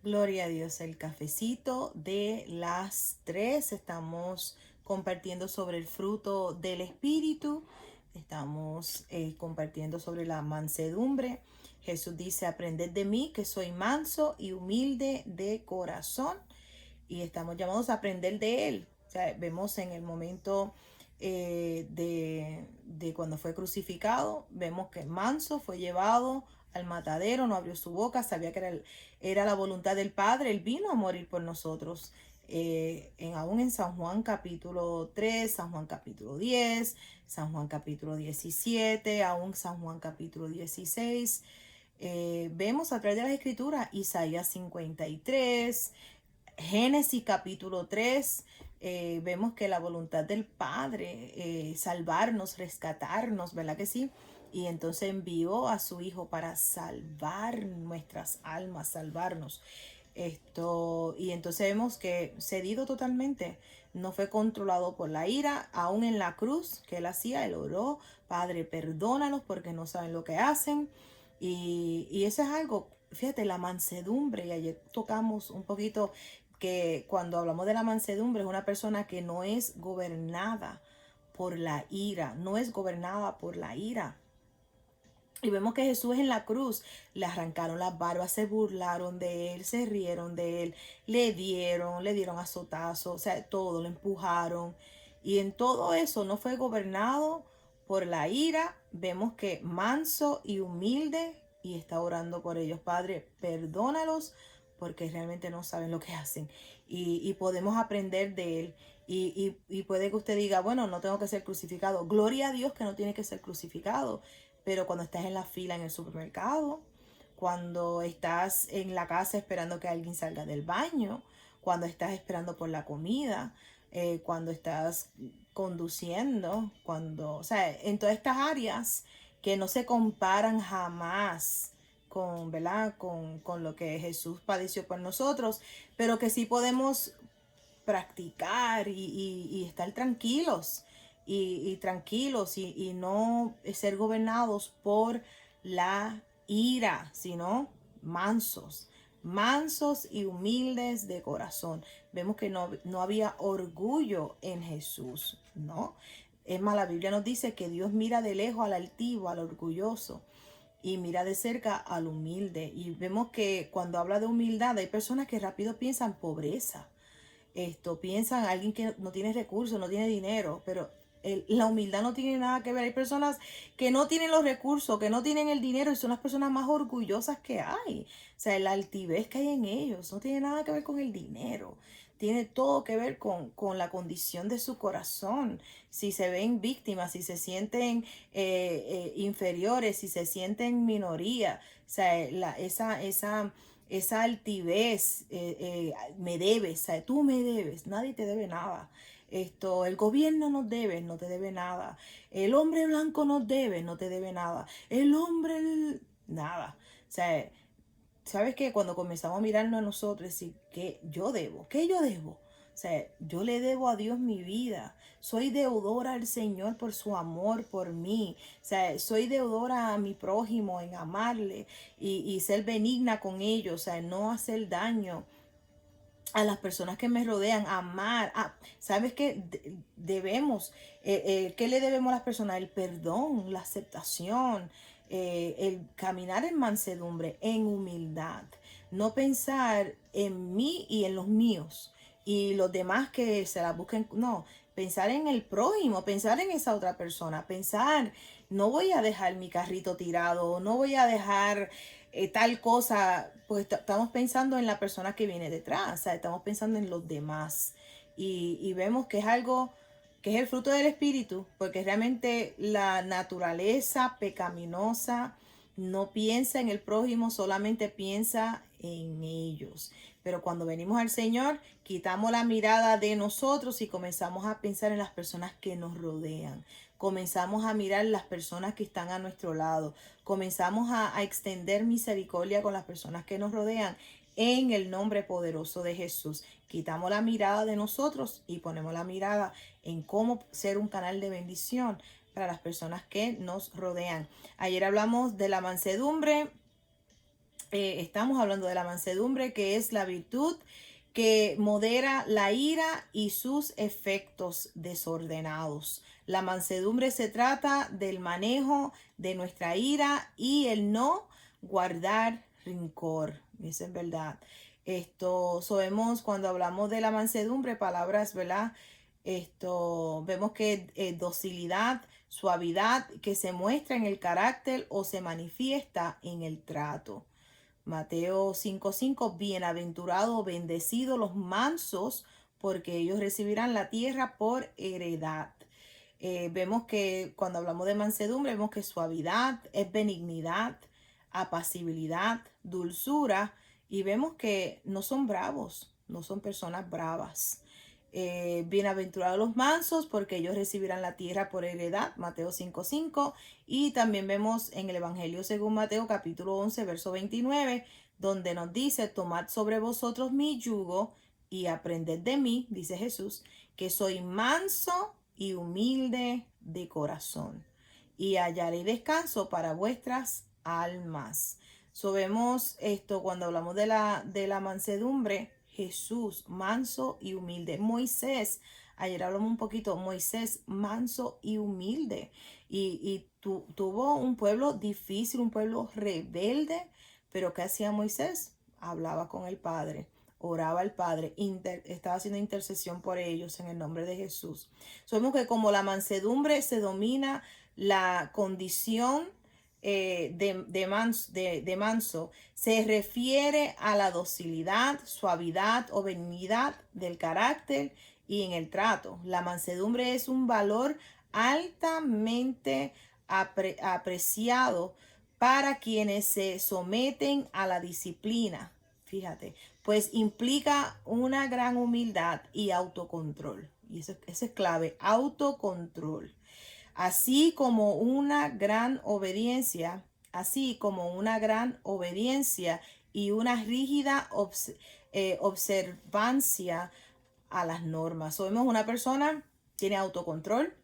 Gloria a Dios, el cafecito de las 3. Estamos compartiendo sobre el fruto del Espíritu. Estamos compartiendo sobre la mansedumbre. Jesús dice, aprended de mí que soy manso y humilde de corazón. Y estamos llamados a aprender de Él. O sea, vemos en el momento de cuando fue crucificado, vemos que manso fue llevado al matadero, no abrió su boca, sabía que era la voluntad del Padre, Él vino a morir por nosotros. Aún en San Juan capítulo 3, San Juan capítulo 10, San Juan capítulo 17, aún San Juan capítulo 16. Vemos a través de las escrituras Isaías 53, Génesis capítulo 3, vemos que la voluntad del Padre, salvarnos, rescatarnos, ¿verdad que sí? Y entonces envió a su Hijo para salvar nuestras almas, salvarnos. Y entonces vemos que cedido totalmente, no fue controlado por la ira, aún en la cruz que él hacía, él oró, Padre, perdónalos porque no saben lo que hacen. Y eso es algo, fíjate, la mansedumbre, y ayer tocamos un poquito que cuando hablamos de la mansedumbre es una persona que no es gobernada por la ira, no es gobernada por la ira. Y vemos que Jesús en la cruz le arrancaron las barbas, se burlaron de él, se rieron de él, le dieron azotazos, o sea, todo, lo empujaron. Y en todo eso no fue gobernado por la ira. Vemos que manso y humilde, y está orando por ellos. Padre, perdónalos porque realmente no saben lo que hacen. Y podemos aprender de él. Y puede que usted diga, bueno, no tengo que ser crucificado. Gloria a Dios que no tiene que ser crucificado. Pero cuando estás en la fila en el supermercado, cuando estás en la casa esperando que alguien salga del baño, cuando estás esperando por la comida, cuando estás conduciendo, o sea, en todas estas áreas que no se comparan jamás con, ¿verdad? Con lo que Jesús padeció por nosotros, pero que sí podemos practicar y estar tranquilos y tranquilos y no ser gobernados por la ira, sino mansos, mansos y humildes de corazón. Vemos que no había orgullo en Jesús, ¿no? Es más, la Biblia nos dice que Dios mira de lejos al altivo, al orgulloso, y mira de cerca al humilde. Y vemos que cuando habla de humildad hay personas que rápido piensan pobreza. Piensan alguien que no tiene recursos, no tiene dinero, pero la humildad no tiene nada que ver. Hay personas que no tienen los recursos, que no tienen el dinero y son las personas más orgullosas que hay. O sea, la altivez que hay en ellos no tiene nada que ver con el dinero. Tiene todo que ver con la condición de su corazón. Si se ven víctimas, si se sienten inferiores, si se sienten minoría. O sea, esa altivez, me debes, ¿sabes? Tú me debes, nadie te debe nada. El gobierno nos debe, no te debe nada. El hombre blanco nos debe, no te debe nada. Nada. O sea, ¿sabes qué? Cuando comenzamos a mirarnos a nosotros y ¿qué yo debo? ¿Qué yo debo? O sea, yo le debo a Dios mi vida. Soy deudora al Señor por su amor por mí. O sea, soy deudora a mi prójimo en amarle y ser benigna con ellos. O sea, no hacer daño a las personas que me rodean, amar. ¿Sabes qué? Debemos, ¿qué le debemos a las personas? El perdón, la aceptación, el caminar en mansedumbre, en humildad. No pensar en mí y en los míos y los demás que se la busquen. No, pensar en el prójimo, pensar en esa otra persona, pensar, no voy a dejar mi carrito tirado, no voy a dejar tal cosa, pues estamos pensando en la persona que viene detrás, o sea, estamos pensando en los demás. Y vemos que es algo que es el fruto del espíritu, porque realmente la naturaleza pecaminosa no piensa en el prójimo, solamente piensa en ellos. Pero cuando venimos al Señor, quitamos la mirada de nosotros y comenzamos a pensar en las personas que nos rodean. Comenzamos a mirar las personas que están a nuestro lado. Comenzamos a extender misericordia con las personas que nos rodean en el nombre poderoso de Jesús. Quitamos la mirada de nosotros y ponemos la mirada en cómo ser un canal de bendición para las personas que nos rodean. Ayer hablamos de la mansedumbre estamos hablando de la mansedumbre, que es la virtud que modera la ira y sus efectos desordenados. La mansedumbre se trata del manejo de nuestra ira y el no guardar rencor. Eso es verdad. Esto sabemos cuando hablamos de la mansedumbre, palabras, ¿verdad? Esto vemos que docilidad, suavidad que se muestra en el carácter o se manifiesta en el trato. Mateo 5:5, bienaventurados, bendecidos los mansos, porque ellos recibirán la tierra por heredad. Vemos que cuando hablamos de mansedumbre, vemos que suavidad es benignidad, apacibilidad, dulzura, y vemos que no son bravos, no son personas bravas. Bienaventurados los mansos, porque ellos recibirán la tierra por heredad, Mateo 5:5. Y también vemos en el Evangelio según Mateo capítulo 11, verso 29, donde nos dice, tomad sobre vosotros mi yugo y aprended de mí, dice Jesús, que soy manso y humilde de corazón, y hallaré descanso para vuestras almas. Vemos esto cuando hablamos de la mansedumbre. Jesús, manso y humilde. Moisés, ayer hablamos un poquito, Moisés, manso y humilde. Y tuvo un pueblo difícil, un pueblo rebelde, pero ¿qué hacía Moisés? Hablaba con el Padre, oraba al Padre, estaba haciendo intercesión por ellos en el nombre de Jesús. Sabemos que como la mansedumbre se domina la condición de manso, se refiere a la docilidad, suavidad o benignidad del carácter y en el trato. La mansedumbre es un valor altamente apreciado para quienes se someten a la disciplina. Fíjate, pues implica una gran humildad y autocontrol. Y eso es clave, autocontrol. Así como una gran obediencia, así como una gran obediencia y una rígida observancia a las normas. Somos una persona que tiene autocontrol,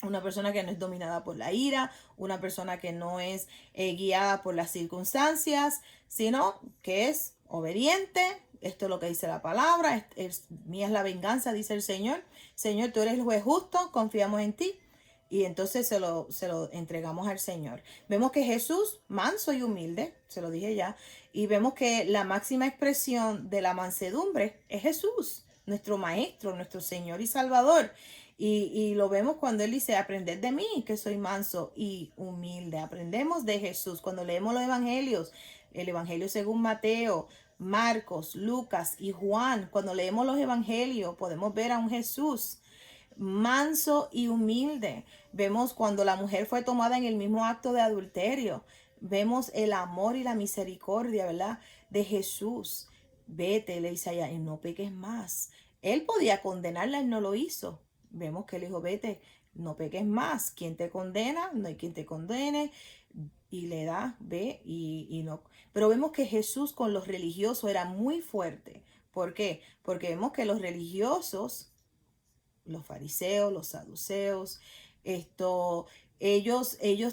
una persona que no es dominada por la ira, una persona que no es guiada por las circunstancias, sino que es obediente. Esto es lo que dice la palabra. Mía es la venganza, dice el Señor. Señor, tú eres el juez justo, confiamos en ti. Y entonces se lo entregamos al Señor. Vemos que Jesús, manso y humilde, se lo dije ya, y vemos que la máxima expresión de la mansedumbre es Jesús, nuestro Maestro, nuestro Señor y Salvador. Y lo vemos cuando Él dice, aprended de mí, que soy manso y humilde. Aprendemos de Jesús. Cuando leemos los evangelios, el evangelio según Mateo, Marcos, Lucas y Juan, cuando leemos los evangelios, podemos ver a un Jesús manso y humilde. Vemos cuando la mujer fue tomada en el mismo acto de adulterio. Vemos el amor y la misericordia, ¿verdad? De Jesús. Vete, le dice allá, y no peques más. Él podía condenarla, él no lo hizo. Vemos que él dijo, vete, no peques más. ¿Quién te condena? No hay quien te condene. Y le da, ve, y no. Pero vemos que Jesús con los religiosos era muy fuerte. ¿Por qué? Porque vemos que los religiosos, los fariseos, los saduceos, ellos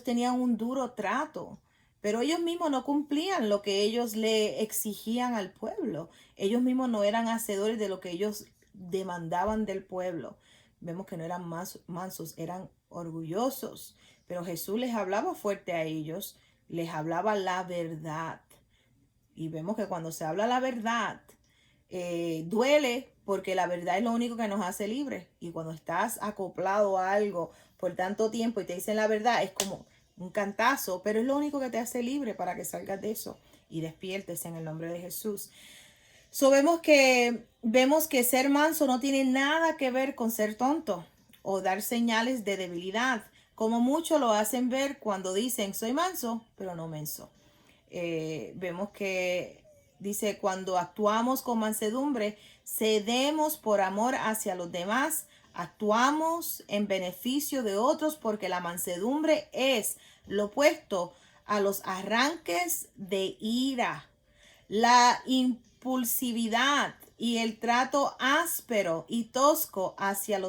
tenían un duro trato, pero ellos mismos no cumplían lo que ellos le exigían al pueblo. Ellos mismos no eran hacedores de lo que ellos demandaban del pueblo. Vemos que no eran mansos, eran orgullosos, pero Jesús les hablaba fuerte a ellos, les hablaba la verdad. Y vemos que cuando se habla la verdad, duele porque la verdad es lo único que nos hace libres. Y cuando estás acoplado a algo por tanto tiempo y te dicen la verdad, es como un cantazo, pero es lo único que te hace libre para que salgas de eso y despiertes en el nombre de Jesús. Vemos que ser manso no tiene nada que ver con ser tonto o dar señales de debilidad, como muchos lo hacen ver cuando dicen soy manso, pero no menso. Vemos que dice, cuando actuamos con mansedumbre, cedemos por amor hacia los demás, actuamos en beneficio de otros, porque la mansedumbre es lo opuesto a los arranques de ira, la impulsividad y el trato áspero y tosco hacia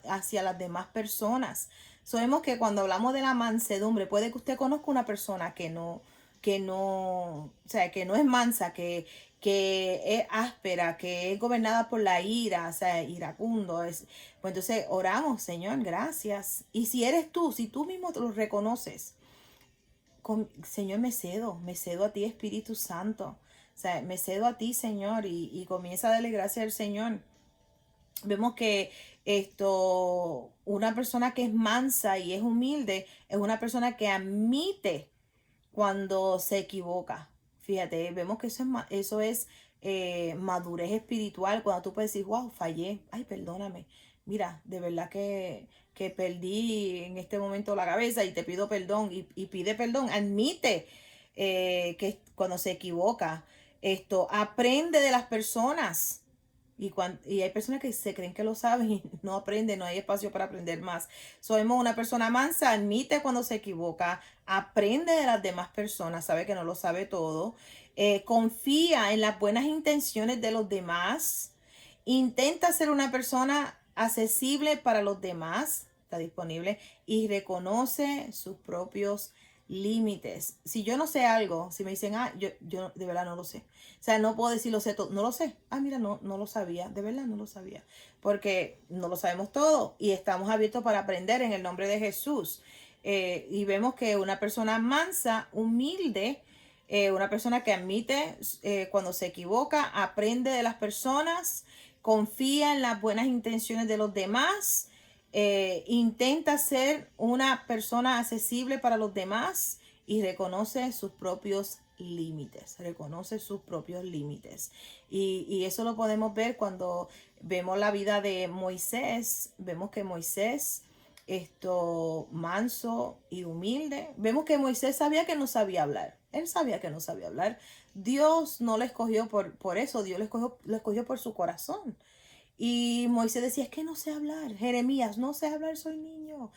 hacia las demás personas. Sabemos que cuando hablamos de la mansedumbre, puede que usted conozca una persona que no, o sea, que no es mansa, que es áspera, que es gobernada por la ira, o sea, iracundo. Pues entonces oramos, Señor, gracias. Y si eres tú, si tú mismo te lo reconoces, Señor, me cedo a ti, Espíritu Santo. O sea, me cedo a ti, Señor, y comienza a darle gracias al Señor. Vemos que una persona que es mansa y es humilde, es una persona que admite cuando se equivoca. Fíjate, vemos que eso es madurez espiritual, cuando tú puedes decir, wow, fallé, ay, perdóname. Mira, de verdad que perdí en este momento la cabeza y te pido perdón y pide perdón, admite que cuando se equivoca, aprende de las personas. Y hay personas que se creen que lo saben y no aprenden, no hay espacio para aprender más. Somos una persona mansa, admite cuando se equivoca, aprende de las demás personas, sabe que no lo sabe todo, confía en las buenas intenciones de los demás, intenta ser una persona accesible para los demás, está disponible, y reconoce sus propios límites. Si yo no sé algo, si me dicen, yo de verdad no lo sé. O sea, no puedo decir lo sé todo, no lo sé. Mira, no lo sabía, de verdad no lo sabía. Porque no lo sabemos todo y estamos abiertos para aprender en el nombre de Jesús. Y vemos que una persona mansa, humilde, una persona que admite cuando se equivoca, aprende de las personas, confía en las buenas intenciones de los demás, intenta ser una persona accesible para los demás y reconoce sus propios límites, reconoce sus propios límites. Y eso lo podemos ver cuando vemos la vida de Moisés, vemos que Moisés, manso y humilde, vemos que Moisés sabía que no sabía hablar, él sabía que no sabía hablar. Dios no le escogió por eso, Dios lo escogió por su corazón. Y Moisés decía, es que no sé hablar. Jeremías, no sé hablar, soy niño.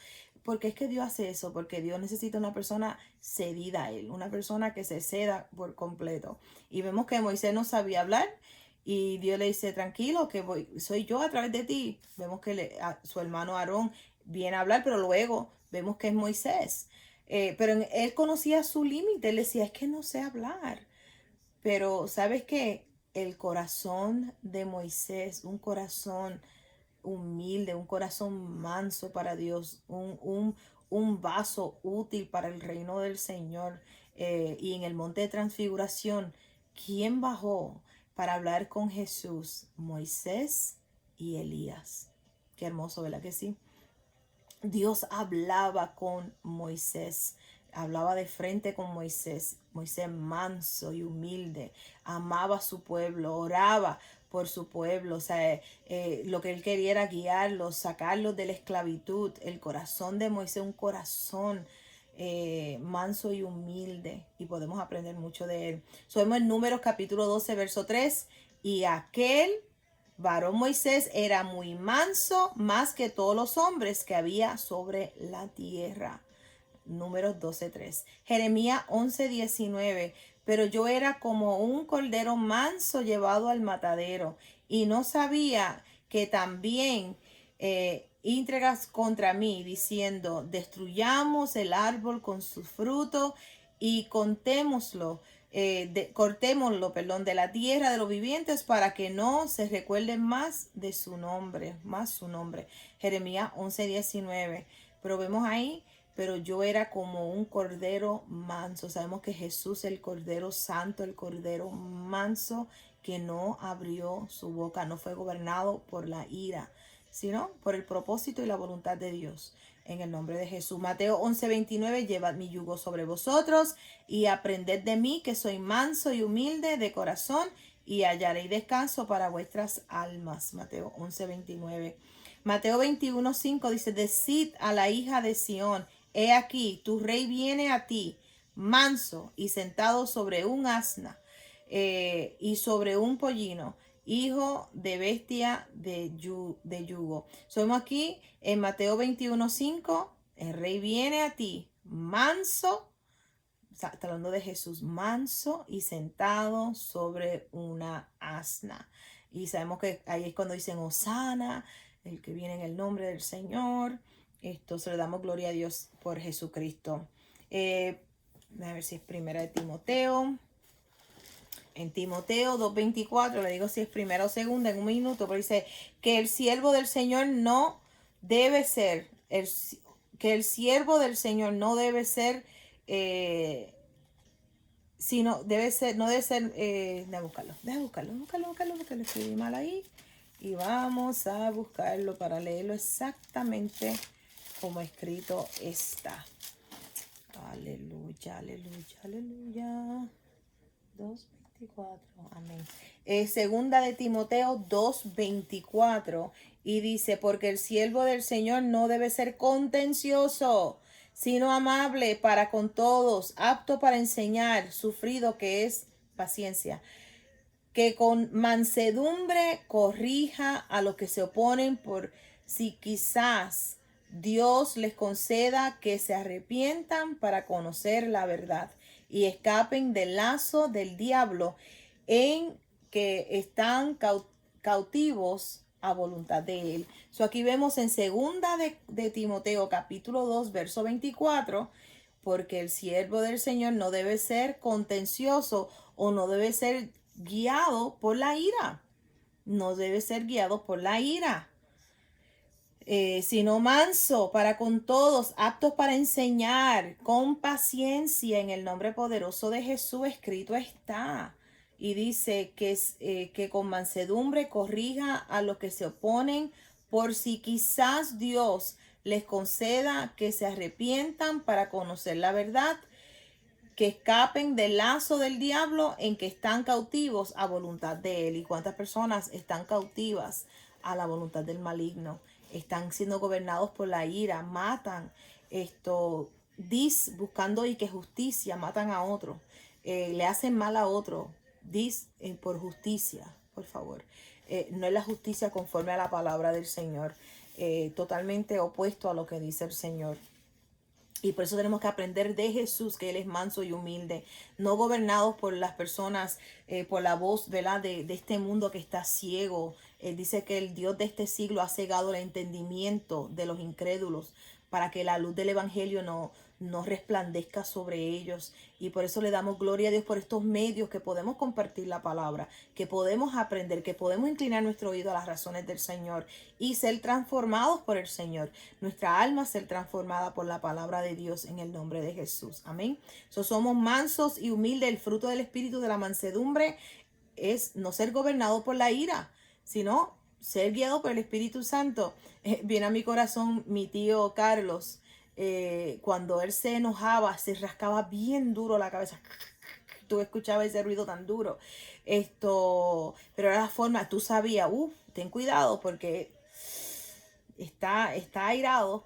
Porque es que Dios hace eso, porque Dios necesita una persona cedida a él, una persona que se ceda por completo. Y vemos que Moisés no sabía hablar y Dios le dice, tranquilo, que soy yo a través de ti. Vemos que su hermano Aarón viene a hablar, pero luego vemos que es Moisés. Pero él conocía su límite, él decía, es que no sé hablar. Pero ¿sabes qué? El corazón de Moisés, un corazón humilde, un corazón manso para Dios, un vaso útil para el reino del Señor. Y en el monte de transfiguración, ¿quién bajó para hablar con Jesús? Moisés y Elías. Qué hermoso, ¿verdad que sí? Dios hablaba con Moisés, hablaba de frente con Moisés. Moisés manso y humilde, amaba a su pueblo, oraba por su pueblo. O sea, lo que él quería era guiarlos, sacarlos de la esclavitud. El corazón de Moisés, un corazón manso y humilde, y podemos aprender mucho de él. Somos en Números capítulo 12, verso 3, y aquel varón Moisés era muy manso, más que todos los hombres que había sobre la tierra. Números 12:3. Jeremías 11:19. Pero yo era como un cordero manso llevado al matadero, y no sabía que también íntrigas contra mí, diciendo, destruyamos el árbol con su fruto y cortémoslo, perdón, de la tierra de los vivientes para que no se recuerde más de su nombre, más su nombre. Jeremías 11:19. Pero vemos ahí, pero yo era como un cordero manso. Sabemos que Jesús, el cordero santo, el cordero manso, que no abrió su boca, no fue gobernado por la ira, sino por el propósito y la voluntad de Dios. En el nombre de Jesús. Mateo 11:29, llevad mi yugo sobre vosotros y aprended de mí, que soy manso y humilde de corazón, y hallaréis descanso para vuestras almas. Mateo 11:29. Mateo 21:5 dice, decid a la hija de Sión, he aquí, tu rey viene a ti, manso y sentado sobre un asna y sobre un pollino, hijo de bestia de yugo. Somos aquí en Mateo 21:5. El rey viene a ti, manso, está hablando de Jesús, manso y sentado sobre una asna. Y sabemos que ahí es cuando dicen Hosana, el que viene en el nombre del Señor. Esto se le damos gloria a Dios por Jesucristo. A ver si es primera de Timoteo. En Timoteo 2:24, le digo si es primera o segunda en un minuto, pero dice que el siervo del Señor no debe ser, que el siervo del Señor no debe ser, sino debe ser, no debe ser, déjame buscarlo, escribí mal ahí. Y vamos a buscarlo para leerlo exactamente como escrito está. Aleluya, aleluya, aleluya. 2:24, amén. Segunda de Timoteo 2:24 y dice, porque el siervo del Señor no debe ser contencioso, sino amable para con todos, apto para enseñar, sufrido que es paciencia, que con mansedumbre corrija a los que se oponen, por si quizás Dios les conceda que se arrepientan para conocer la verdad y escapen del lazo del diablo en que están cautivos a voluntad de él. Aquí vemos en segunda de Timoteo capítulo 2 verso 24, porque el siervo del Señor no debe ser contencioso o no debe ser guiado por la ira. No debe ser guiado por la ira. Sino manso para con todos, aptos para enseñar, con paciencia, en el nombre poderoso de Jesús escrito está. Y dice que con mansedumbre corrija a los que se oponen, por si quizás Dios les conceda que se arrepientan para conocer la verdad, que escapen del lazo del diablo en que están cautivos a voluntad de él. ¿Y cuántas personas están cautivas a la voluntad del maligno? Están siendo gobernados por la ira, matan, buscando y que justicia, matan a otro, le hacen mal a otro, por justicia, por favor. No es la justicia conforme a la palabra del Señor, totalmente opuesto a lo que dice el Señor. Y por eso tenemos que aprender de Jesús, que Él es manso y humilde, no gobernados por las personas, por la voz, ¿verdad? De este mundo que está ciego. Él dice que el Dios de este siglo ha cegado el entendimiento de los incrédulos para que la luz del Evangelio no resplandezca sobre ellos. Y por eso le damos gloria a Dios por estos medios que podemos compartir la palabra, que podemos aprender, que podemos inclinar nuestro oído a las razones del Señor y ser transformados por el Señor. Nuestra alma ser transformada por la palabra de Dios en el nombre de Jesús. Amén. Somos mansos y humildes. El fruto del Espíritu de la mansedumbre es no ser gobernado por la ira, sino ser guiado por el Espíritu Santo. Viene a mi corazón mi tío Carlos. Cuando él se enojaba, se rascaba bien duro la cabeza. Tú escuchabas ese ruido tan duro. Pero era la forma, tú sabías, ten cuidado porque está airado.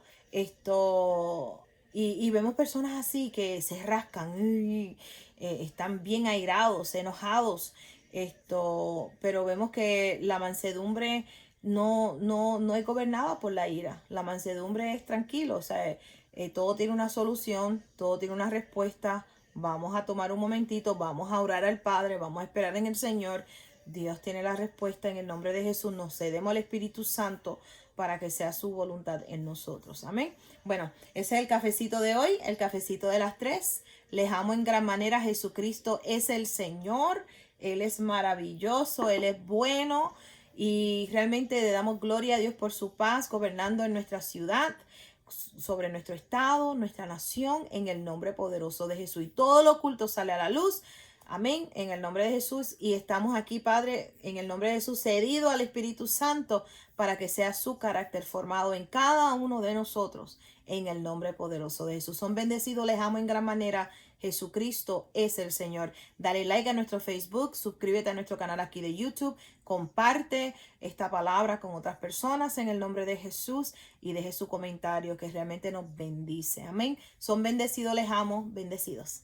Y vemos personas así que se rascan, están bien airados, enojados. Pero vemos que la mansedumbre no es gobernada por la ira. La mansedumbre es tranquilo, o sea, todo tiene una solución, todo tiene una respuesta. Vamos a tomar un momentito, vamos a orar al Padre, vamos a esperar en el Señor. Dios tiene la respuesta en el nombre de Jesús. Nos cedemos al Espíritu Santo para que sea su voluntad en nosotros. Amén. Bueno, ese es el cafecito de hoy, el cafecito de las 3. Les amo en gran manera. Jesucristo es el Señor. Él es maravilloso, Él es bueno. Y realmente le damos gloria a Dios por su paz gobernando en nuestra ciudad, sobre nuestro estado, nuestra nación, en el nombre poderoso de Jesús. Y todo lo oculto sale a la luz. Amén, en el nombre de Jesús. Y estamos aquí, Padre, en el nombre de Jesús, cedido al Espíritu Santo para que sea su carácter formado en cada uno de nosotros, en el nombre poderoso de Jesús. Son bendecidos, les amo en gran manera. Jesucristo es el Señor. Dale like a nuestro Facebook, suscríbete a nuestro canal aquí de YouTube, comparte esta palabra con otras personas en el nombre de Jesús y deje su comentario que realmente nos bendice. Amén. Son bendecidos, les amo, bendecidos.